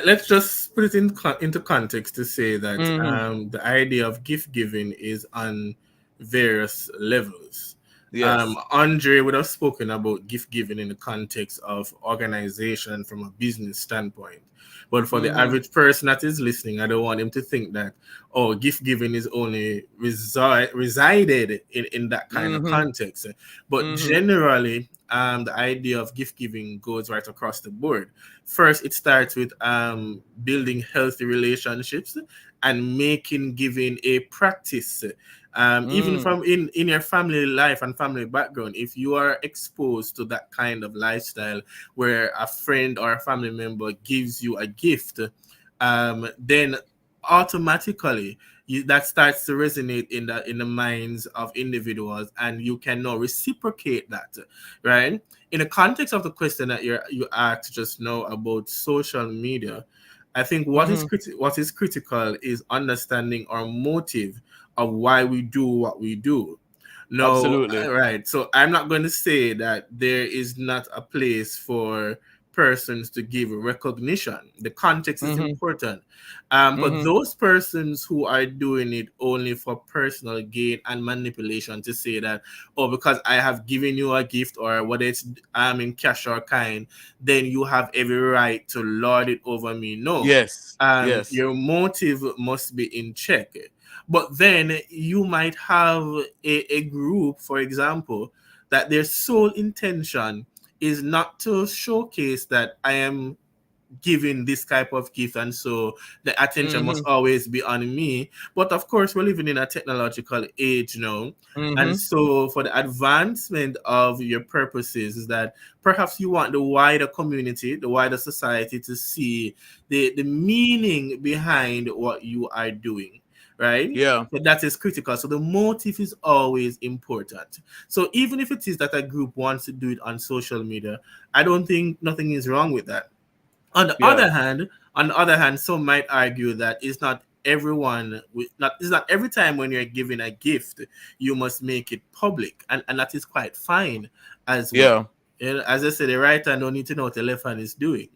M: let's just put it into context to say that
B: Mm-hmm.
M: the idea of gift giving is on various levels.
B: Yes.
M: Andre would have spoken about gift giving in the context of organization from a business standpoint. But for the
B: Mm-hmm.
M: average person that is listening, I don't want him to think that, oh, gift giving is only resided in that kind of
B: Mm-hmm.
M: context. But
B: Mm-hmm.
M: generally, the idea of gift giving goes right across the board. First, it starts with building healthy relationships and making giving a practice. Even
B: Mm.
M: from in your family life and family background, if you are exposed to that kind of lifestyle where a friend or a family member gives you a gift, then automatically that starts to resonate in the minds of individuals, and you can now reciprocate that, right? In the context of the question that you asked just now about social media, I think what is critical is understanding our motive of why we do what we do. No,
B: Absolutely.
M: right. So I'm not going to say that there is not a place for persons to give recognition. The context is
B: Mm-hmm.
M: important. But
B: Mm-hmm.
M: those persons who are doing it only for personal gain and manipulation to say that, oh, because I have given you a gift or whether it's in cash or kind, then you have every right to lord it over me. No.
B: Yes. Yes.
M: Your motive must be in check. But then you might have a group, for example, that their sole intention is not to showcase that I am giving this type of gift, and so the attention must
B: Mm-hmm.
M: always be on me. But of course, we're living in a technological age now, and
B: Mm-hmm.
M: so for the advancement of your purposes is that perhaps you want the wider community, the wider society to see the meaning behind what you are doing, right?
B: Yeah.
M: So that is critical. So the motive is always important. So even if it is that a group wants to do it on social media, I don't think nothing is wrong with that. On the
B: Yeah.
M: other hand, some might argue that it's not everyone with not it's not every time when you're giving a gift you must make it public, and that is quite fine as well.
B: Yeah.
M: As I said, the right hand don't need to know what the left hand is doing.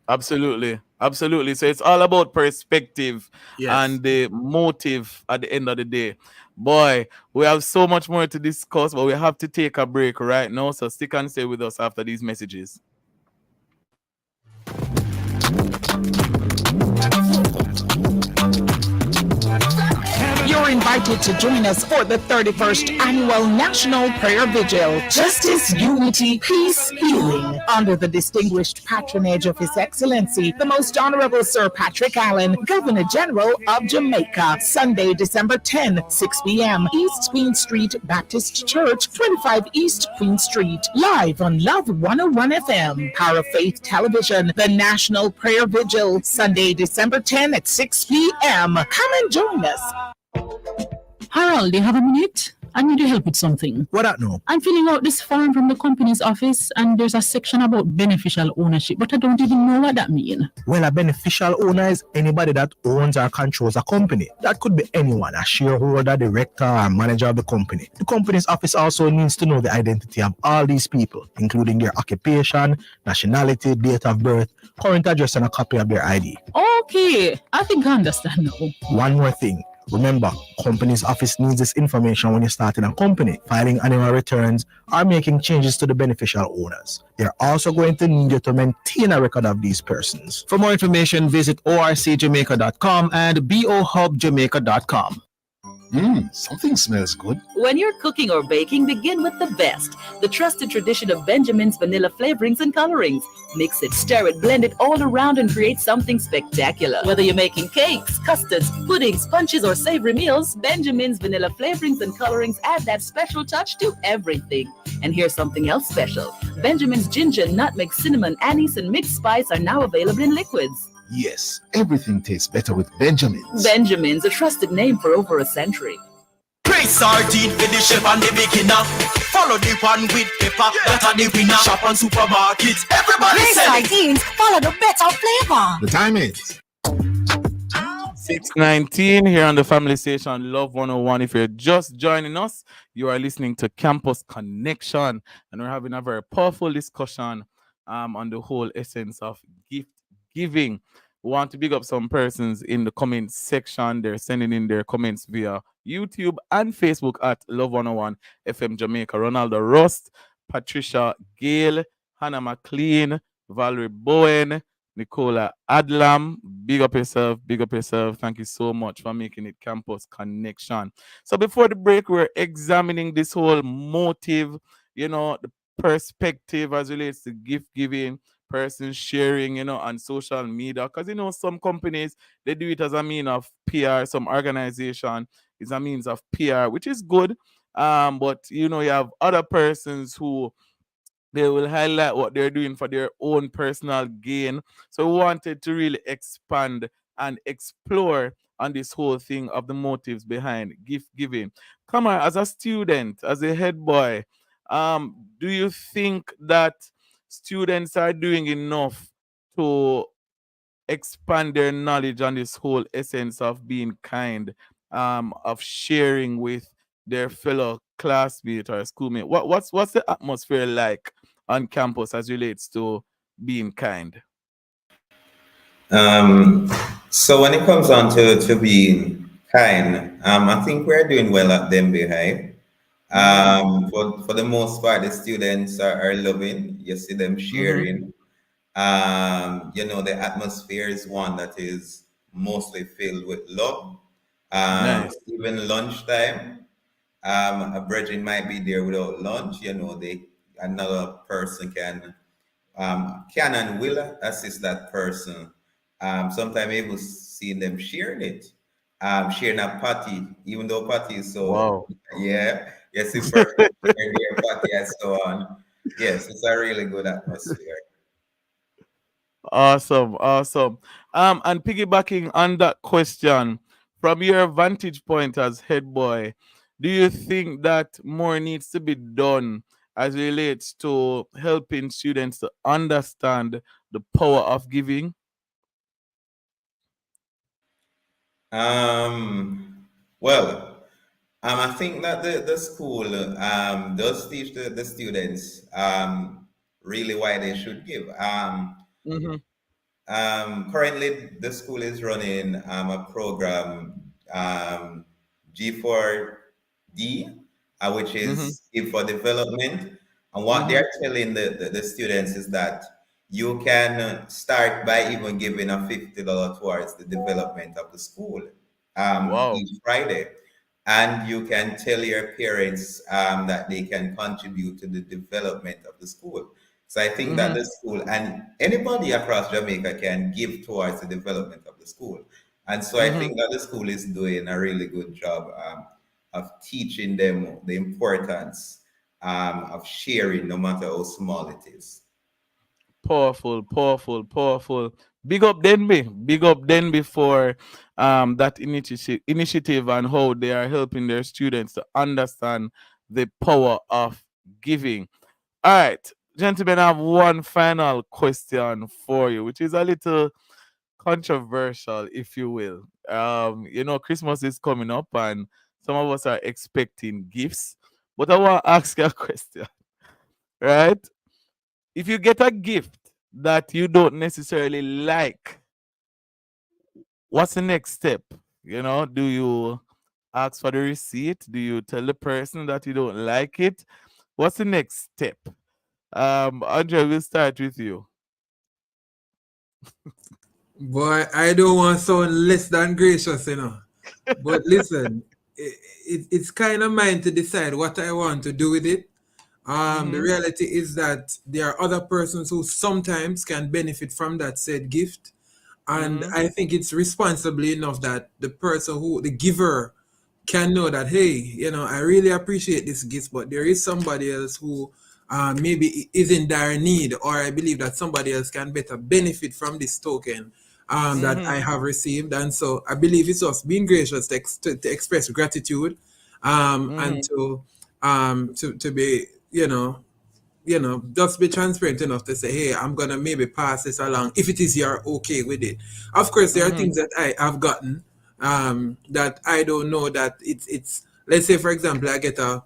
B: Absolutely. Absolutely. So it's all about perspective
M: Yes.
B: and the motive at the end of the day. Boy, we have so much more to discuss, but we have to take a break right now. So stick and stay with us after these messages.
P: You're invited to join us for the 31st Annual National Prayer Vigil, Justice, Unity, Peace, Healing, under the distinguished patronage of His Excellency, the Most Honorable Sir Patrick Allen, Governor General of Jamaica, Sunday, December 10, 6 p.m., East Queen Street Baptist Church, 25 East Queen Street, live on Love 101 FM, Power of Faith Television, the National Prayer Vigil, Sunday, December 10 at 6 p.m. Come and join us.
Q: Harold, do you have a minute? I need your help with something.
R: What that no?
Q: I'm filling out this form from the company's office, and there's a section about beneficial ownership, but I don't even know what that means.
R: Well, a beneficial owner is anybody that owns or controls a company. That could be anyone, a shareholder, director, or manager of the company. The company's office also needs to know the identity of all these people, including their occupation, nationality, date of birth, current address, and a copy of their ID.
Q: Okay, I think I understand now.
R: One more thing. Remember, company's office needs this information when you're starting a company, filing annual returns, or making changes to the beneficial owners. They're also going to need you to maintain a record of these persons. For more information, visit orcjamaica.com and bohubjamaica.com.
L: Something smells good.
F: When you're cooking or baking, begin with the best. The trusted tradition of Benjamin's vanilla flavorings and colorings. Mix it, stir it, blend it all around and create something spectacular. Whether you're making cakes, custards, puddings, punches, or savory meals, Benjamin's vanilla flavorings and colorings add that special touch to everything. And here's something else special. Benjamin's ginger, nutmeg, cinnamon, anise, and mixed spice are now available in liquids.
L: Yes, everything tastes better with Benjamin's.
F: Benjamin's, a trusted name for over a century.
A: Praise sardine for the chef and the beginner. Follow the one with pepper, that are the winner. Shop on supermarkets, everybody
P: Praise sardines, follow the better flavor.
L: The time is
B: 6:19 here on the Family Station Love 101. If you're just joining us, you are listening to Campus Connection, and we're having a very powerful discussion on the whole essence of gift giving. We want to big up some persons in the comments section. They're sending in their comments via YouTube and Facebook at Love 101 FM Jamaica. Ronaldo Rust, Patricia Gale, Hannah McLean, Valerie Bowen, Nicola Adlam. Big up yourself, big up yourself. Thank you so much for making it Campus Connection. So before the break, we're examining this whole motive, the perspective as relates to gift giving, person sharing, on social media. Because, some companies, they do it as a mean of PR. Some organization is a means of PR, which is good. But, you have other persons who they will highlight what they're doing for their own personal gain. So we wanted to really expand and explore on this whole thing of the motives behind gift giving. Come on, as a student, as a head boy, do you think that students are doing enough to expand their knowledge on this whole essence of being kind, of sharing with their fellow classmate or schoolmate? What's the atmosphere like on campus as relates to being kind?
N: Um, so when it comes on to being kind, I think we're doing well at Dembe High. For the most part, the students are loving. You see them sharing. The atmosphere is one that is mostly filled with love.
B: Nice.
N: Even lunchtime, a brethren might be there without lunch. Another person can and will assist that person. Sometimes even seeing them sharing it, sharing a party, even though party is so,
B: Wow.
N: yeah, yes, in person, sharing their party and so on. Yes, it's a really good atmosphere.
B: Awesome, awesome. And piggybacking on that question, from your vantage point as head boy, do you think that more needs to be done as relates to helping students to understand the power of giving?
N: Well, I think that the school does teach the students really why they should give.
B: Mm-hmm.
N: Currently, the school is running a program, G4D, which
B: Mm-hmm.
N: is Give for Development. And what
B: Mm-hmm.
N: they're telling the students is that you can start by even giving a $50 towards the development of the school
B: Wow.
N: each Friday. And you can tell your parents that they can contribute to the development of the school. So I think that
B: Mm-hmm.
N: the school and anybody across Jamaica can give towards the development of the school. And so I
B: Mm-hmm.
N: think that the school is doing a really good job of teaching them the importance of sharing, no matter how small it is.
B: Powerful, powerful, powerful. Big up Denby. Big up Denby for that initiative and how they are helping their students to understand the power of giving. All right, gentlemen, I have one final question for you, which is a little controversial, if you will. Christmas is coming up and some of us are expecting gifts. But I want to ask you a question, right? If you get a gift that you don't necessarily like, what's the next step? Do you ask for the receipt? Do you tell the person that you don't like it? What's the next step? Andre, we'll start with you.
O: Boy, I don't want to sound less than gracious, But listen, it's kind of mine to decide what I want to do with it. The
B: Mm-hmm.
O: reality is that there are other persons who sometimes can benefit from that said gift. And
B: Mm-hmm.
O: I think it's responsible enough that the giver, can know that, hey, I really appreciate this gift, but there is somebody else who maybe is in dire need, or I believe that somebody else can better benefit from this token that I
B: Mm-hmm.
O: have received. And so I believe it's us being gracious to express gratitude, and
B: Mm-hmm.
O: to be, just be transparent enough to say, hey, I'm gonna maybe pass this along if it is you're okay with it. Of course, there are
B: Mm-hmm.
O: things that I have gotten that I don't know that it's let's say, for example, I get a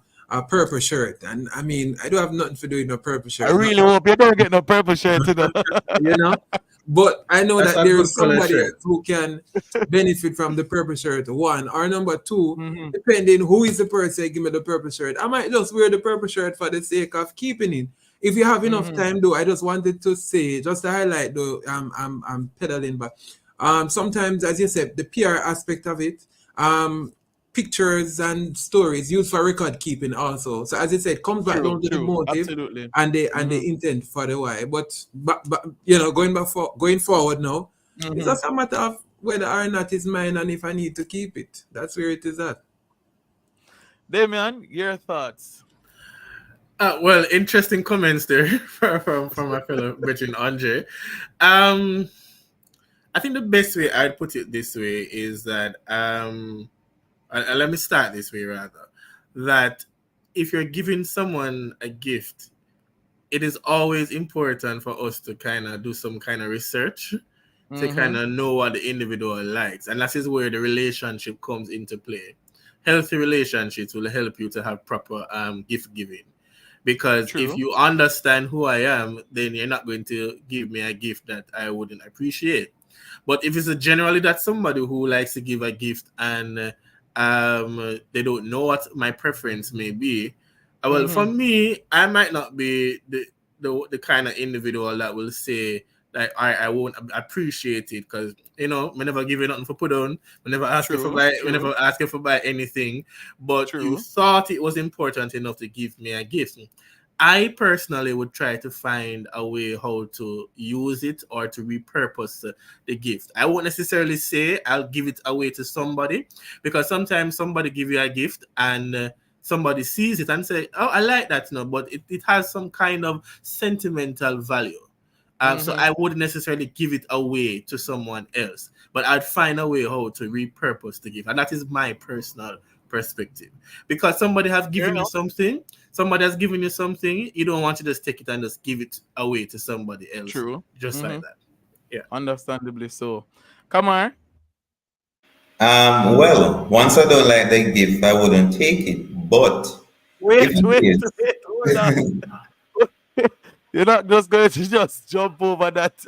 O: purple shirt, and I mean, I don't have nothing to do with a purple
B: I
O: shirt,
B: really hope you don't get no purple shirt,
O: you know. But I know
M: That's
O: that
M: a
O: there
M: good
O: is
M: color
O: somebody
M: shirt.
O: else who can benefit from the purple shirt, one. Or number two,
B: Mm-hmm.
O: depending who is the person give me the purple shirt, I might just wear the purple shirt for the sake of keeping it. If you have enough
B: Mm-hmm.
O: time though, I just wanted to say, just to highlight though, I'm pedaling back. Sometimes, as you said, the PR aspect of it, pictures and stories used for record keeping also. So as I said, comes back
B: True,
O: down to the
B: true.
O: motive
B: Absolutely.
O: and the
B: Mm-hmm.
O: intent for the why. But going forward now, it's
B: Mm-hmm.
O: just a matter of whether or not it's mine and if I need to keep it. That's where it is at.
B: Damian, your thoughts?
M: Well, interesting comments there from my fellow Bridget Andre. Um, I think the best way I'd put it this way is that let me start this way rather, that if you're giving someone a gift, it is always important for us to kind of do some kind of research to kind
B: Mm-hmm.
M: of know what the individual likes. And that is where the relationship comes into play. Healthy relationships will help you to have proper gift giving. Because if
B: True.
M: you understand who I am, then you're not going to give me a gift that I wouldn't appreciate. But if it's a generally that somebody who likes to give a gift and they don't know what my preference may be, well, for
B: Mm-hmm.
M: me, I might not be the kind of individual that will say that I won't appreciate it because we never give you nothing for put on, we never ask you for
B: True.
M: buy, we
B: True.
M: never ask you for buy anything, but you
B: True.
M: thought it was important enough to give me a gift. I personally would try to find a way how to use it or to repurpose the gift. I won't necessarily say I'll give it away to somebody because sometimes somebody give you a gift and somebody sees it and say, "Oh, I like that," but it has some kind of sentimental value. So
B: Mm-hmm.
M: I wouldn't necessarily give it away to someone else, but I'd find a way how to repurpose the gift, and that is my personal perspective. Because
B: Fair enough.
M: somebody has given you something, you don't want to just take it and just give it away to somebody else,
B: True.
M: just like
B: Mm-hmm.
M: that. Yeah.
B: Understandably so. Come on.
N: Well, once I don't like the gift, I wouldn't take it. But if
B: Wait,
N: it
B: wait,
N: is,
B: wait. Hold on. You're not just going to just jump over that.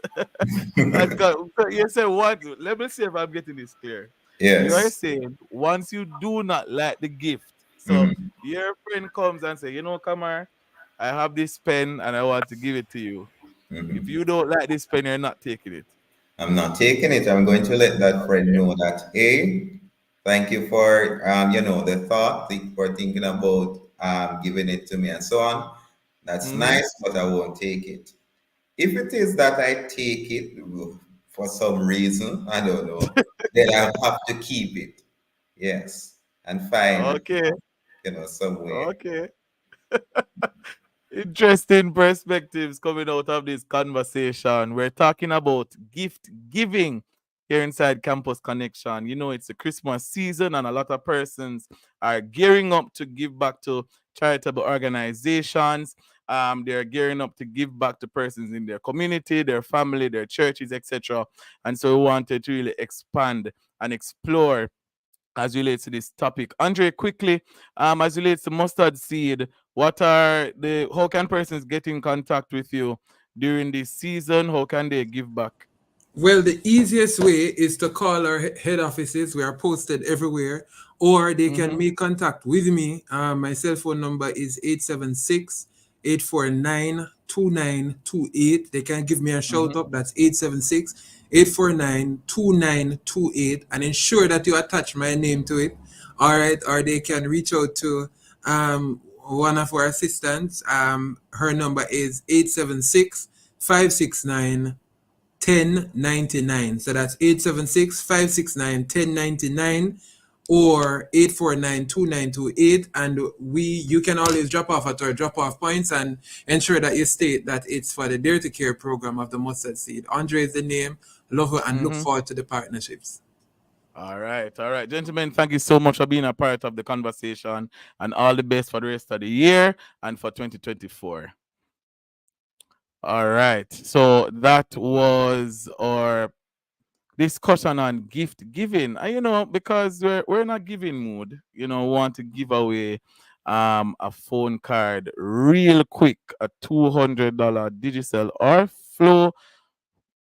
B: You say what? Let me see if I'm getting this clear. You are
N: yes.
B: saying once you do not like the gift, so
N: Mhm,
B: your friend comes and say, Kamar, I have this pen and I want to give it to you. If
N: mhm.
B: you don't like this pen, you're not taking it.
N: I'm not taking it. I'm going to let that friend
B: Okay.
N: know that, hey, thank you for, the thought, for thinking about giving it to me and so on. That's
B: Mm-hmm.
N: nice, but I won't take it. If it is that I take it for some reason, I don't know, then I'll have to keep it. Yes. And find,
B: Okay.
N: somewhere.
B: Okay. Interesting perspectives coming out of this conversation. We're talking about gift giving here inside Campus Connection. It's the Christmas season, and a lot of persons are gearing up to give back to charitable organizations. They're gearing up to give back to persons in their community, their family, their churches, etc. And so we wanted to really expand and explore as relates to this topic. Andre, quickly, as relates to mustard seed, how can persons get in contact with you during this season? How can they give back?
O: Well, the easiest way is to call our head offices. We are posted everywhere. Or they can
B: Mm-hmm.
O: make contact with me. My cell phone number is 876-849-2928. They can give me a shout
B: Mm-hmm.
O: up. That's 876-849-2928. And ensure that you attach my name to it. All right. Or they can reach out to one of our assistants. Her number is 876-569 1099. So that's 876-569-1099 or 849-2928. And you can always drop off at our drop off points and ensure that you state that it's for the Dare to Care program of the Mustard Seed. Andre is the name. Love her and look
B: Mm-hmm.
O: forward to the partnerships.
B: All right, gentlemen. Thank you so much for being a part of the conversation, and all the best for the rest of the year and for 2024. All right, so that was our discussion on gift giving. And because we're in a giving mood, want to give away a phone card real quick, a $200 Digicel or Flow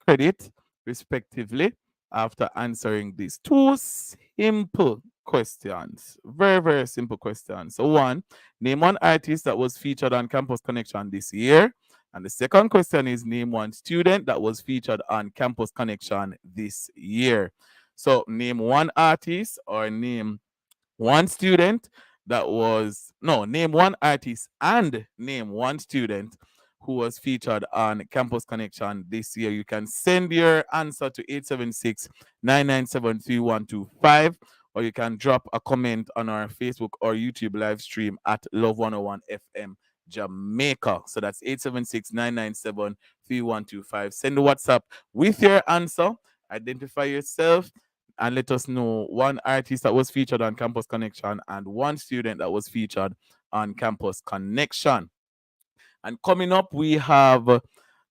B: credit, respectively, after answering these two simple questions. Very, very simple questions. So, one, name one artist that was featured on Campus Connection this year. And the second question is name one student that was featured on Campus Connection this year. So, name one artist or name one student that was no name one artist and name one student who was featured on Campus Connection this year. You can send your answer to 876-997-3125, or you can drop a comment on our Facebook or YouTube live stream at Love 101 FM Jamaica. So that's 876-997-3125. Send the WhatsApp with your answer, identify yourself, and let us know one artist that was featured on Campus Connection and one student that was featured on Campus Connection. And coming up, we have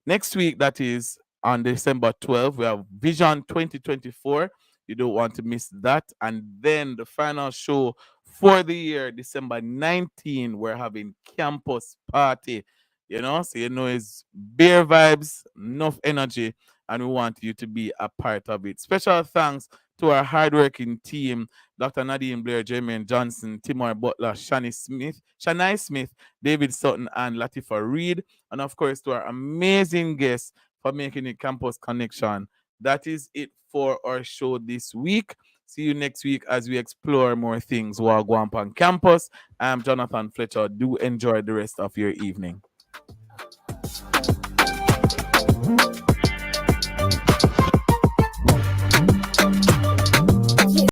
B: next week, that is on December 12th. We have Vision 2024. You don't want to miss that. And then the final show for the year, December 19, we're having campus party. So it's beer vibes, enough energy, and we want you to be a part of it. Special thanks to our hardworking team, Dr. Nadine Blair, Jermaine Johnson, Timor Butler, Shania Smith, David Sutton, and Latifa Reed. And of course, to our amazing guests for making it Campus Connection. That is it for our show this week. See you next week as we explore more things while going on campus. I'm Jonathan Fletcher. Do enjoy the rest of your evening.